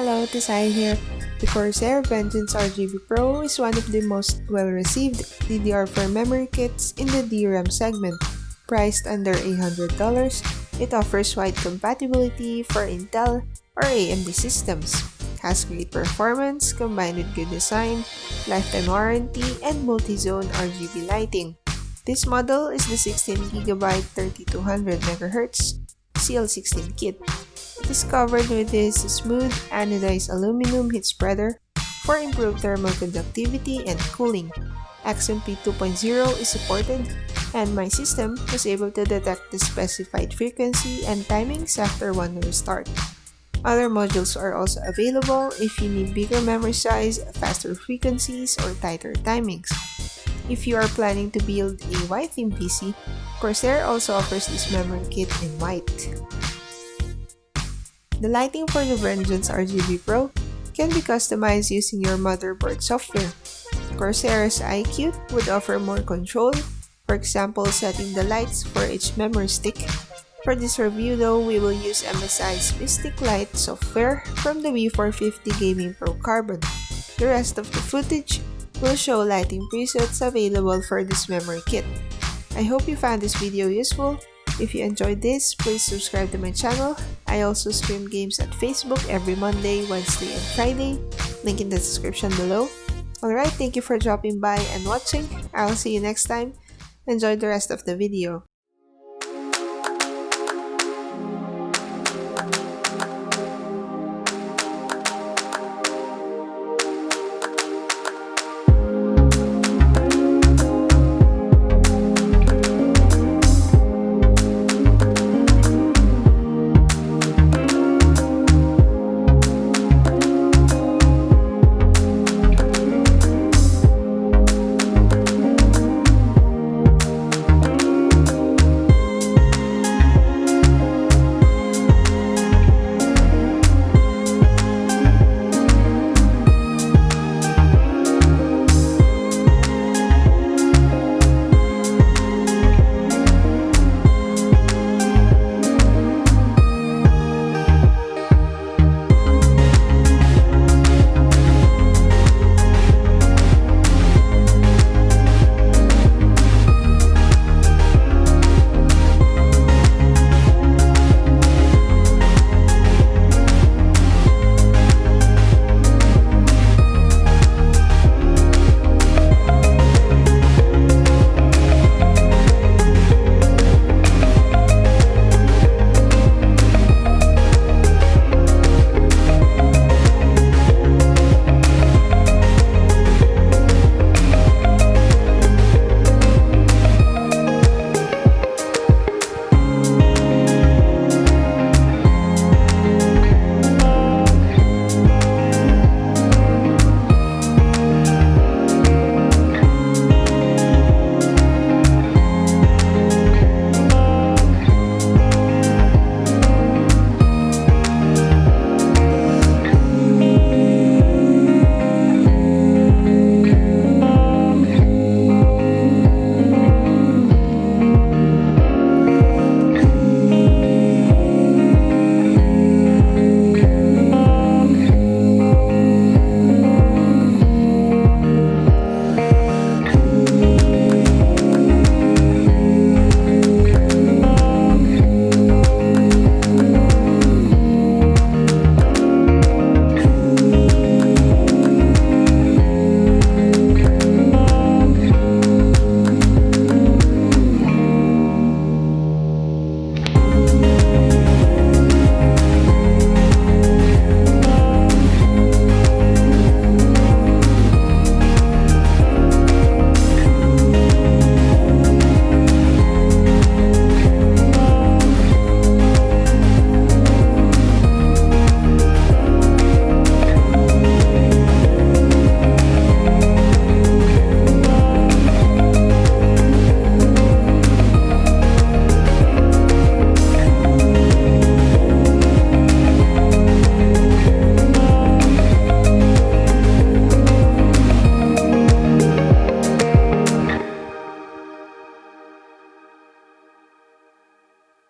Hello, Tisai here. The Corsair Vengeance RGB Pro is one of the most well-received DDR4 memory kits in the DRAM segment. Priced under $800, it offers wide compatibility for Intel or AMD systems. Has great performance combined with good design, lifetime warranty, and multi-zone RGB lighting. This model is the 16GB 3200MHz CL16 kit. It is covered with this smooth anodized aluminum heat spreader for improved thermal conductivity and cooling. XMP 2.0 is supported, and my system was able to detect the specified frequency and timings after one restart. Other modules are also available if you need bigger memory size, faster frequencies, or tighter timings. If you are planning to build a white theme PC, Corsair also offers this memory kit in white. The lighting for the Vengeance RGB Pro can be customized using your motherboard software. Corsair's iQute would offer more control, for example setting the lights for each memory stick. For this review though, we will use MSI's Mystic Light software from the V450 Gaming Pro Carbon. The rest of the footage will show lighting presets available for this memory kit. I hope you found this video useful. If you enjoyed this, please subscribe to my channel. I also stream games at Facebook every Monday, Wednesday, and Friday. Link in the description below. Alright, thank you for dropping by and watching. I'll see you next time. Enjoy the rest of the video.